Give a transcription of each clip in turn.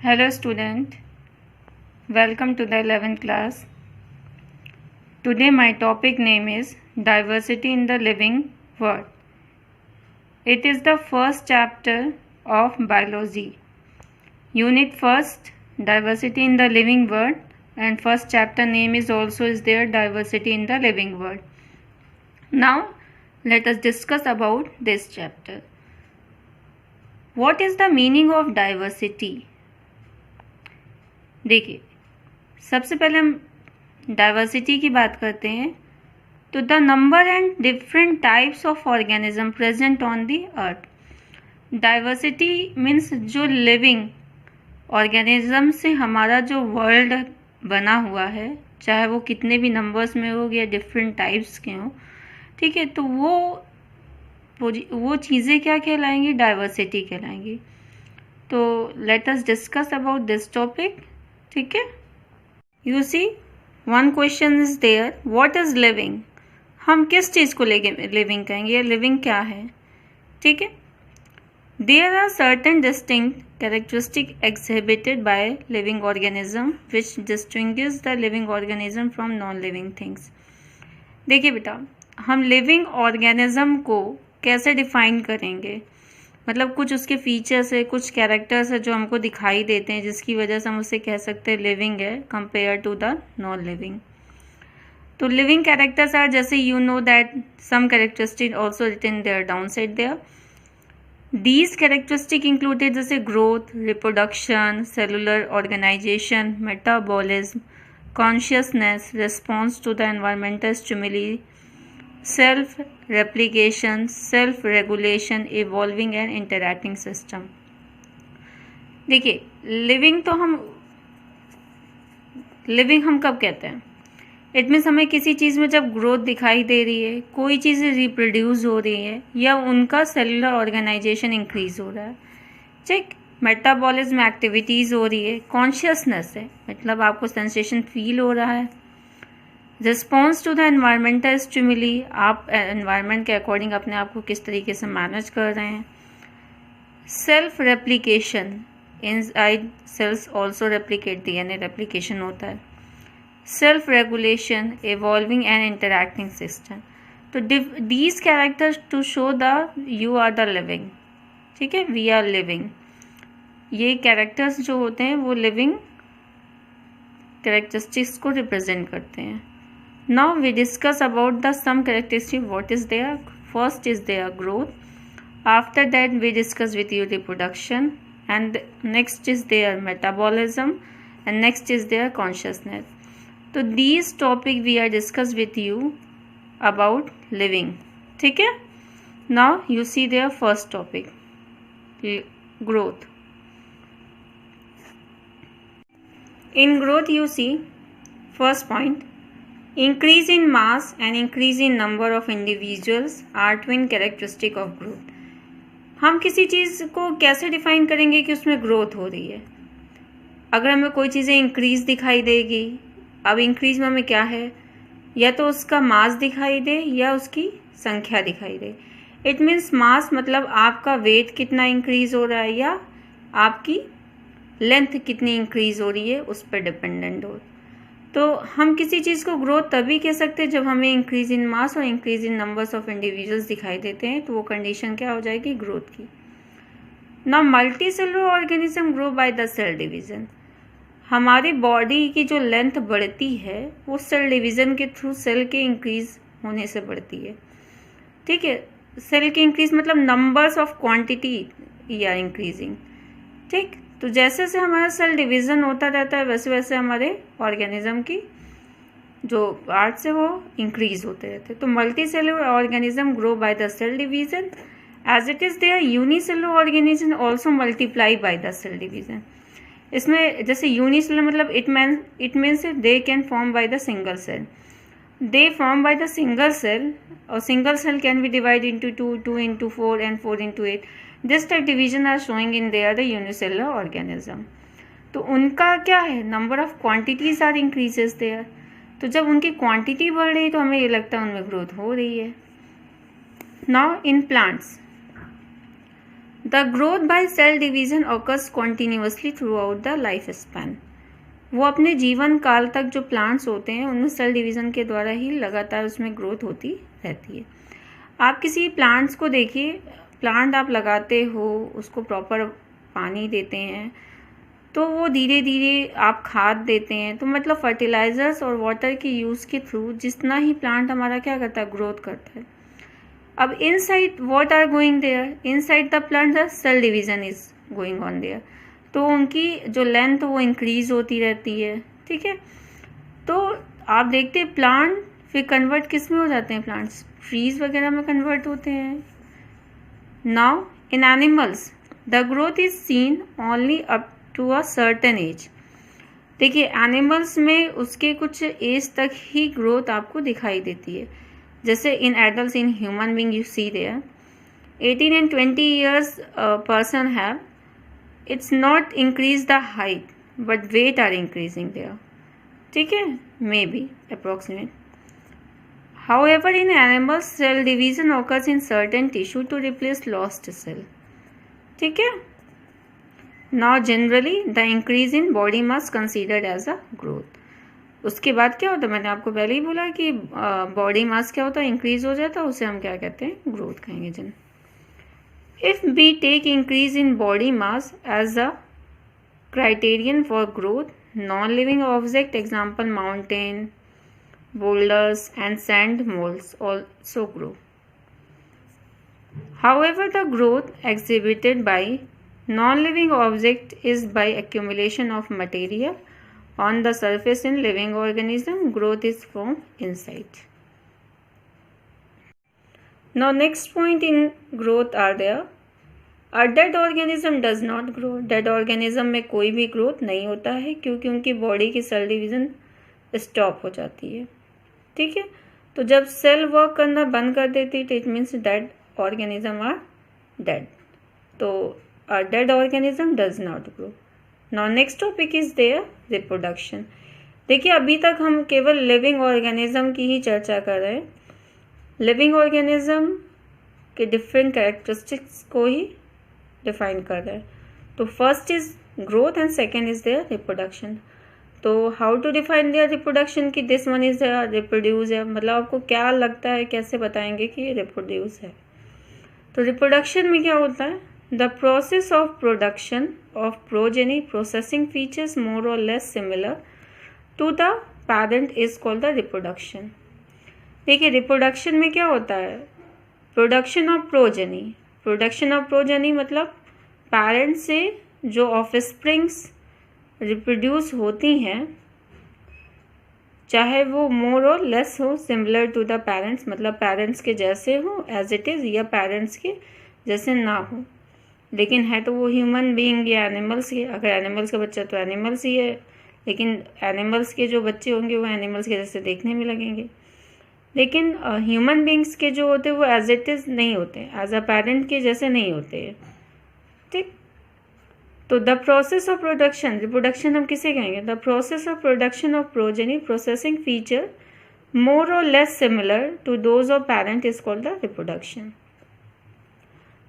Hello student, welcome to the 11th class. Today my topic name is Diversity in the Living World. It is the first chapter of biology. Unit first, Diversity in the Living World, and first chapter name is there Diversity in the Living World. Now let us discuss about this chapter. What is the meaning of diversity? देखिए, सबसे पहले हम diversity की बात करते हैं तो the number and different types of organism present on the earth. Diversity means जो लिविंग ऑर्गेनिज्म से हमारा जो वर्ल्ड बना हुआ है, चाहे वो कितने भी नंबर्स में हो या डिफरेंट टाइप्स के हों, ठीक है, तो वो चीज़ें क्या कहलाएंगी? डाइवर्सिटी कहलाएंगी. तो let us discuss about this topic. ठीक है, you see one question is there, what is living? हम किस चीज़ को लेके लिविंग कहेंगे, लिविंग क्या है? ठीक है, there are certain distinct characteristic exhibited by living organism which distinguish the living organism from non living things. देखिए बेटा, हम लिविंग ऑर्गेनिज्म को कैसे डिफाइन करेंगे? मतलब कुछ उसके फीचर्स है, कुछ कैरेक्टर्स है जो हमको दिखाई देते हैं जिसकी वजह से हम उसे कह सकते हैं लिविंग है compare to the non living. तो लिविंग कैरेक्टर्स आर, जैसे you know that some characteristic also written there down side there. These characteristic included जैसे growth, reproduction, cellular organisation, metabolism, consciousness, response to the environmental stimuli, self replication, self regulation, evolving and interacting system. देखिए, living हम कब कहते हैं? It means हमें किसी चीज़ में जब ग्रोथ दिखाई दे रही है, कोई चीज़ें रिप्रोड्यूस हो रही है या उनका सेलुलर ऑर्गेनाइजेशन इंक्रीज हो रहा है. ठीक, मेटाबॉलिज्म एक्टिविटीज़ हो रही है, कॉन्शियसनेस है, मतलब आपको सेंसेशन फील हो रहा है. Response to the environmental stimuli, आप एनवायरनमेंट के अकॉर्डिंग अपने आप को किस तरीके से मैनेज कर रहे हैं. Self replication, inside cells also replicate, DNA replication होता है. Self regulation, evolving and interacting system. तो these characters to show the you are the living. ठीक है, वी आर लिविंग. ये कैरेक्टर्स जो होते हैं वो लिविंग कैरेक्टरिस्टिक्स को रिप्रेजेंट करते हैं. Now we discuss about the some characteristic. What is there? First is their growth. After that we discuss with you reproduction, and next is their metabolism, and next is their consciousness. So these topic we are discuss with you about living. ठीक है? Now you see their first topic, growth. In growth you see first point, increase in mass and increase in number of individuals are twin characteristic of growth. हम किसी चीज़ को कैसे define करेंगे कि उसमें growth हो रही है? अगर हमें कोई चीज़ें इंक्रीज दिखाई देगी, अब इंक्रीज में हमें क्या है, या तो उसका मास दिखाई दे या उसकी संख्या दिखाई दे. इट मीन्स मास मतलब आपका वेट कितना इंक्रीज हो रहा है या आपकी लेंथ कितनी इंक्रीज हो रही है, उस पर डिपेंडेंट हो. तो हम किसी चीज़ को ग्रोथ तभी कह सकते हैं जब हमें इंक्रीज इन मास और increase in numbers of individuals दिखाई देते हैं, तो वो कंडीशन क्या हो जाएगी? ग्रोथ की. Now multicellular organism grow by the cell division. हमारी बॉडी की जो लेंथ बढ़ती है वो सेल डिवीजन के थ्रू सेल के इंक्रीज होने से बढ़ती है. ठीक है, सेल के इंक्रीज मतलब नंबर्स ऑफ क्वांटिटी या इंक्रीजिंग. ठीक, तो जैसे से हमारा सेल डिवीज़न होता रहता है वैसे वैसे हमारे ऑर्गेनिज्म की जो पार्ट्स है वो इंक्रीज होते रहते हैं. तो multicellular organism grow by the cell division, as it is there unicellular organism also multiply by the cell division. इसमें जैसे यूनिसेलुलर मतलब it means they can form by the single cell. They form by the single cell, और single cell can be divide into 2, 2 into 4 and 4 into 8. This type division are showing in there the unicellular organism. तो उनका क्या है? Number of quantities are increases there. तो जब उनकी quantity बढ़ रही है तो हमें ये लगता है उनमें ग्रोथ हो रही है. Now in plants, the growth by cell division occurs continuously throughout the life span. वो अपने जीवन काल तक जो प्लांट्स होते हैं उनमें सेल डिवीज़न के द्वारा ही लगातार उसमें ग्रोथ होती रहती है। आप किसी प्लांट्स को देखिए, प्लांट आप लगाते हो, उसको प्रॉपर पानी देते हैं, तो वो धीरे धीरे आप खाद देते हैं, तो मतलब फर्टिलाइजर्स और वाटर के यूज़ के थ्रू जितना ही प्लांट हमारा क्या करता है, ग्रोथ करता है। अब inside what are going there, inside the plant the cell division is going on there, तो उनकी जो लेंथ वो इंक्रीज होती रहती है। ठीक है, तो आप देखते हैं प्लांट फिर कन्वर्ट किस में हो जाते हैं, प्लांट्स ट्रीज वगैरह में कन्वर्ट होते हैं। Now in animals the growth is seen only up to a certain age. देखिए एनिमल्स में उसके कुछ एज तक ही ग्रोथ आपको दिखाई देती है। जैसे in adult, in human being you see there 18 and 20 years person have, it's not increase the height but weight are increasing there. ठीक है, maybe approximate. However, in animals cell division occurs in certain tissue to replace lost cell. ठीक है, now generally the increase in body mass considered as a growth. उसके बाद क्या होता है, मैंने आपको पहले ही बोला कि बॉडी मास क्या होता है, इंक्रीज हो जाता है, उसे हम क्या कहते हैं, ग्रोथ कहेंगे जिन। If we take increase in body mass as a criterion for growth, non-living object example mountain, boulders and sand moles also grow. However, the growth exhibited by non-living object is by accumulation of material on the surface in living organism. Growth is from inside. Now next point in growth are there. A dead organism does not grow. Dead organism में कोई भी growth नहीं होता है क्योंकि उनकी body की cell division stop हो जाती है। ठीक है, तो जब सेल वर्क करना बंद कर देती है, it means dead organism are dead. तो a dead organism does not grow. Now next topic is their reproduction. देखिए अभी तक हम केवल लिविंग ऑर्गेनिज्म की ही चर्चा कर रहे हैं, लिविंग ऑर्गेनिज्म के डिफरेंट कैरेक्टरिस्टिक्स को ही डिफाइन कर रहे हैं। तो first is growth and second is their reproduction. तो how to define their reproduction कि दिस वन इज रिप्रोड्यूस है, मतलब आपको क्या लगता है, कैसे बताएंगे कि ये रिप्रोड्यूस है। तो रिप्रोडक्शन में क्या होता है, the process of production of progeny processing features more और less similar to the parent is called the reproduction. देखिए रिप्रोडक्शन में क्या होता है, production of progeny, production of progeny मतलब पेरेंट से जो ऑफस्प्रिंग्स रिप्रोड्यूस होती हैं, चाहे वो मोर और लेस हो सिमिलर टू द पेरेंट्स, मतलब पेरेंट्स के जैसे हो एज इट इज़, या पेरेंट्स के जैसे ना हो, लेकिन है तो वो ह्यूमन बीइंग या एनिमल्स के। अगर एनिमल्स का बच्चा तो एनिमल्स ही है, लेकिन एनिमल्स के जो बच्चे होंगे वो एनिमल्स के जैसे देखने में लगेंगे। लेकिन ह्यूमन बींग्स के जो होते हैं वो एज इट इज़ नहीं होते, एज अ पेरेंट के जैसे नहीं होते। ठीक, तो the process of production, reproduction हम किसे कहेंगे, the process of production of progeny processing feature more और less similar to those of parent is called the reproduction.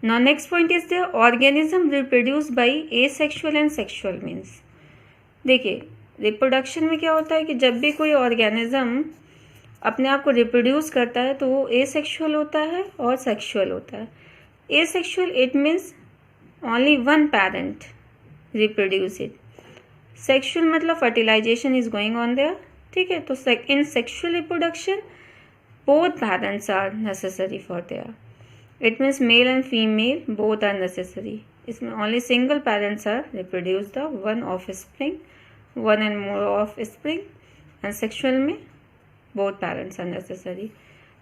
Now next point is the organism reproduce by asexual and sexual means. देखिए reproduction में क्या होता है कि जब भी कोई ऑर्गेनिज्म अपने आप को रिप्रोड्यूस करता है तो वो एसेक्सुअल होता है और सेक्सुअल होता है। Asexual it means only one parent reproduce it, sexual मतलब fertilisation is going on there. ठीक है, तो in sexual reproduction both parents are necessary for there, it means male and female both are necessary. इसमें only single parents are reproduce the one offspring, one and more offspring, and sexual में both parents are necessary.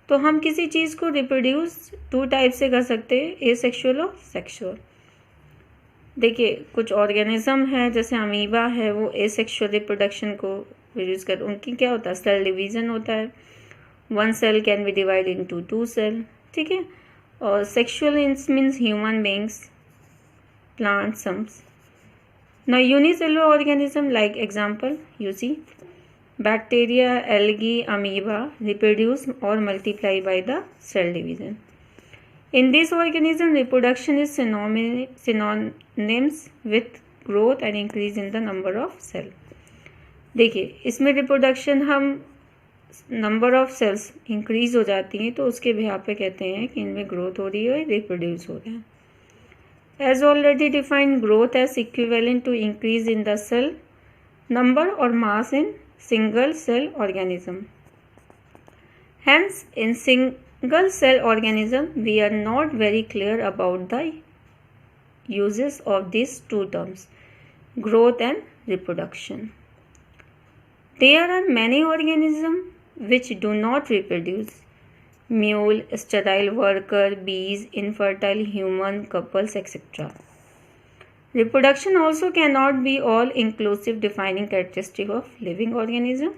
तो हम किसी चीज़ को reproduce to type से कर सकते हैं, एसेक्सुअल और सेक्सुअल। देखिए कुछ ऑर्गेनिज्म है जैसे अमीबा है, वो एसेक्सुअल रिप्रोडक्शन को प्रोड्यूस कर, उनकी क्या होता है, सेल डिवीज़न होता है, one cell can be divide into two cell. ठीक है, और sexual means human beings, plant सम्स। Now unicellular organism like example you see bacteria, algae, amoeba reproduce or multiply by the cell division. In this organism, reproduction is synonyms with growth and increase in the number of cell. देखिए इसमें reproduction हम number of sales increase हो जाती हैं तो उसके बिहार पे कहते हैं कि इनमें ग्रोथ हो रही है, रिप्रोड्यूस हो रहे हैं. As already defined, growth as equivalent to increase in the cell number or mass in single cell organism. Hence, in single cell organism, we are not very clear about the uses of these two terms, growth and reproduction. There are many organisms which do not reproduce. Mule, sterile worker, bees, infertile human couples, etc. Reproduction also cannot be all-inclusive defining characteristic of living organism.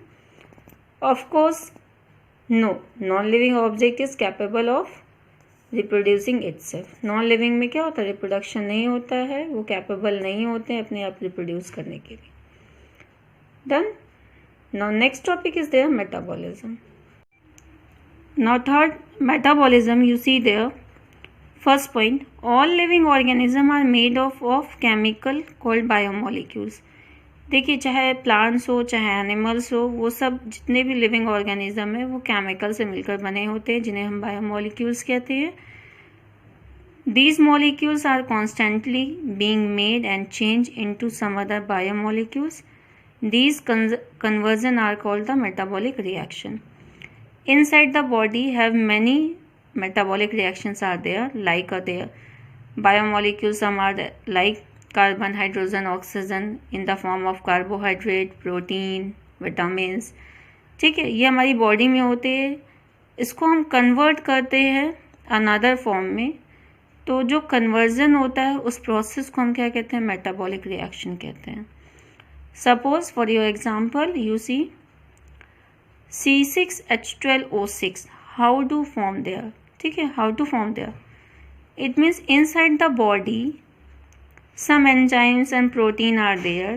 Of course, no. Non-living object is capable of reproducing itself. Non-living में क्या होता है? Reproduction नहीं होता है, वो capable नहीं होते हैं अपने आप रिप्रोड्यूस करने के लिए. Done. Now next topic is their metabolism. Now third, metabolism, you see there. First point, all living organisms are made of chemical called biomolecules. देखिए चाहे प्लांट्स हो चाहे एनिमल्स हो, वो सब जितने भी लिविंग ऑर्गेनिज्म है वो केमिकल से मिलकर बने होते हैं जिन्हें हम बायोमोलिक्यूल्स कहते हैं. These molecules are constantly being made and changed into some other biomolecules. These conversions are called the metabolic reaction. Inside the body have many metabolic reactions are there, like there biomolecules. Some are there, like carbon, hydrogen, oxygen in the form of carbohydrate, protein, vitamins. ठीक है, ये हमारी body में होते हैं. इसको हम convert करते हैं अनदर फॉर्म में. तो जो कन्वर्जन होता है उस प्रोसेस को हम क्या कहते हैं? मेटाबॉलिक रिएक्शन कहते हैं. Suppose for your example you see C6H12O6. How do form there? ठीक है, how to form there? It means inside the body some enzymes and protein are there.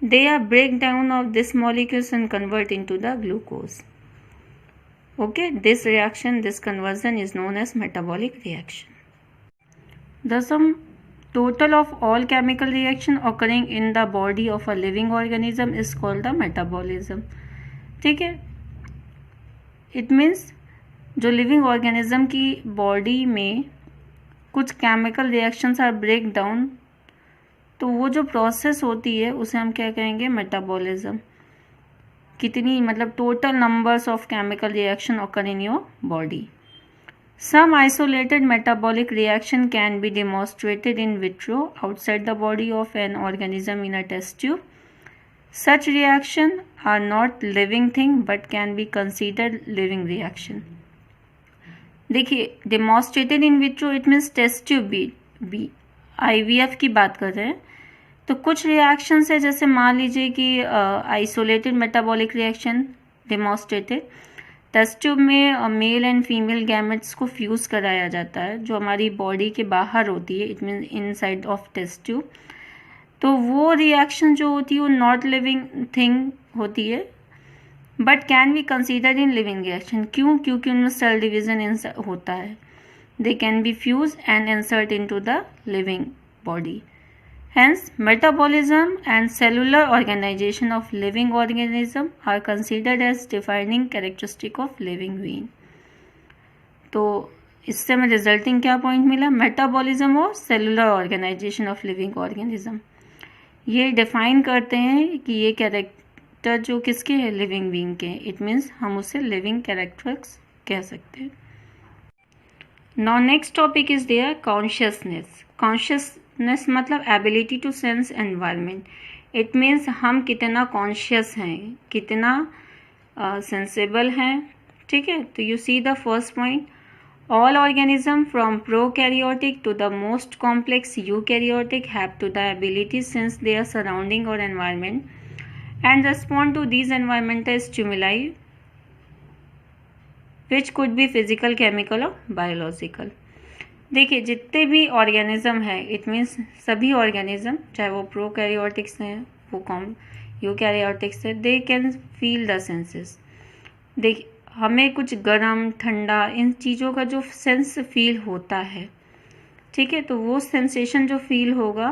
They are breakdown of this molecules and convert into the glucose. Okay, this reaction, this conversion is known as metabolic reaction. The sum total of all chemical reaction occurring in the body of a living organism is called the metabolism. ठीक है, it means जो living organism की body में कुछ chemical reactions are break down, तो वो जो process होती है उसे हम क्या कहेंगे? मेटाबॉलिज्म. कितनी मतलब total numbers of chemical reaction occur in your body. Some isolated metabolic reaction can be demonstrated in vitro outside the body of an organism in a test tube. Such reaction are not living thing but can be considered living reaction. देखिए, demonstrated in vitro it means test tube be IVF की बात कर रहे हैं. तो कुछ reactions है, जैसे मान लीजिए कि isolated metabolic reaction demonstrated test tube में मेल एंड फीमेल गैमेट्स को फ्यूज कराया जाता है जो हमारी बॉडी के बाहर होती है, it mean inside of test tube. तो वो रिएक्शन जो होती है वो नॉट लिविंग थिंग होती है but can be considered in living reaction. क्यों? क्योंकि उनमें सेल डिवीजन होता है. They can be fuse and insert into the living body. Hence, metabolism and cellular organization of living organism are considered as defining characteristic of living being. तो इससे हमें resulting क्या point मिला? मेटाबॉलिज्म और cellular organisation of living organism ये define करते हैं कि ये कैरेक्टर जो किसके है? लिविंग बीइंग के. इट मीन्स हम उसे लिविंग कैरेक्टर्स कह सकते हैं. Now next topic is there consciousness. Consciousness मतलब ability to sense environment. It means हम कितना कॉन्शियस हैं, कितना सेंसेबल हैं. ठीक है, तो you see the first point. All organism from prokaryotic to the most complex eukaryotic have to the ability sense their surrounding और environment and respond to these environmental stimuli which could be physical, chemical और biological. देखिए, जितने भी organism है, it means सभी organism, चाहे वो prokaryotics हैं, वो यूकैरियोटिक्स है, they can feel the senses. देखिए, हमें कुछ गर्म ठंडा इन चीज़ों का जो सेंस फील होता है, ठीक है, तो वो सेंसेशन जो फील होगा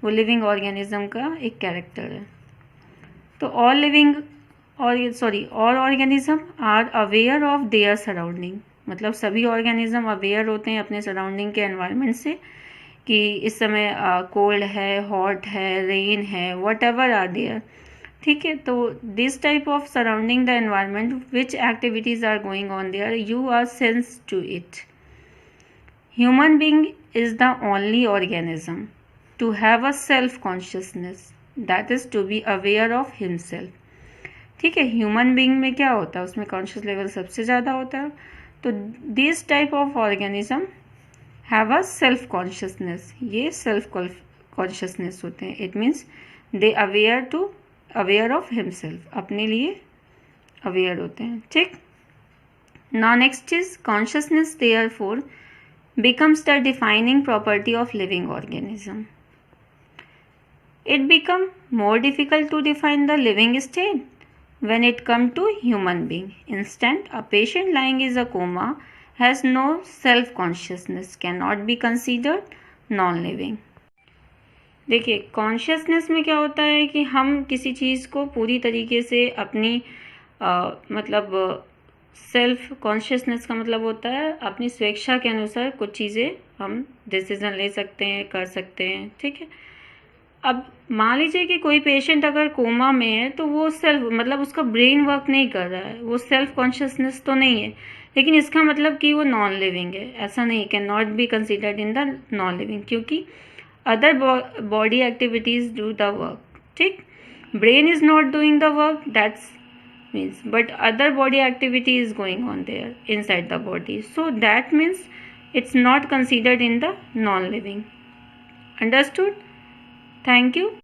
वो लिविंग ऑर्गेनिज्म का एक कैरेक्टर है। तो all organism are aware of their surrounding, मतलब सभी ऑर्गेनिज्म अवेयर होते हैं अपने सराउंडिंग के एनवायरनमेंट से कि इस समय कोल्ड है, हॉट है, रेन है, वट एवर आर देयर, ठीक है। तो this type of surrounding the environment which activities are going on there, you are sense to it. Human being is the only organism to have a self consciousness, that is to be aware of himself, ठीक है। Human being में क्या होता है, उसमें conscious level सबसे ज़्यादा होता है। तो this type of organism have a self consciousness, ये सेल्फ कॉन्शियसनेस होते हैं। It means they aware of himself, अपने लिए अवेयर होते हैं, ठीक। Now next is consciousness therefore becomes the defining property of living organism. It become more difficult to define the living state when it comes to human being. Instead, a patient lying in a coma has no self-consciousness, cannot be considered non-living. देखिए, consciousness में क्या होता है कि हम किसी चीज़ को पूरी तरीके से अपनी मतलब सेल्फ कॉन्शियसनेस का मतलब होता है अपनी स्वेच्छा के अनुसार कुछ चीज़ें हम डिसीजन ले सकते हैं, कर सकते हैं, ठीक है। अब मान लीजिए कि कोई पेशेंट अगर कोमा में है तो वो सेल्फ मतलब उसका ब्रेन वर्क नहीं कर रहा है, वो सेल्फ कॉन्शियसनेस तो नहीं है, लेकिन इसका मतलब कि वो नॉन लिविंग है, ऐसा नहीं, can not be considered in the non living, क्योंकि other body activities do the work, ठीक। Brain is not doing the work, that's means, but other body activity is going on there inside the body, so that means it's not considered in the non living. Understood? Thank you.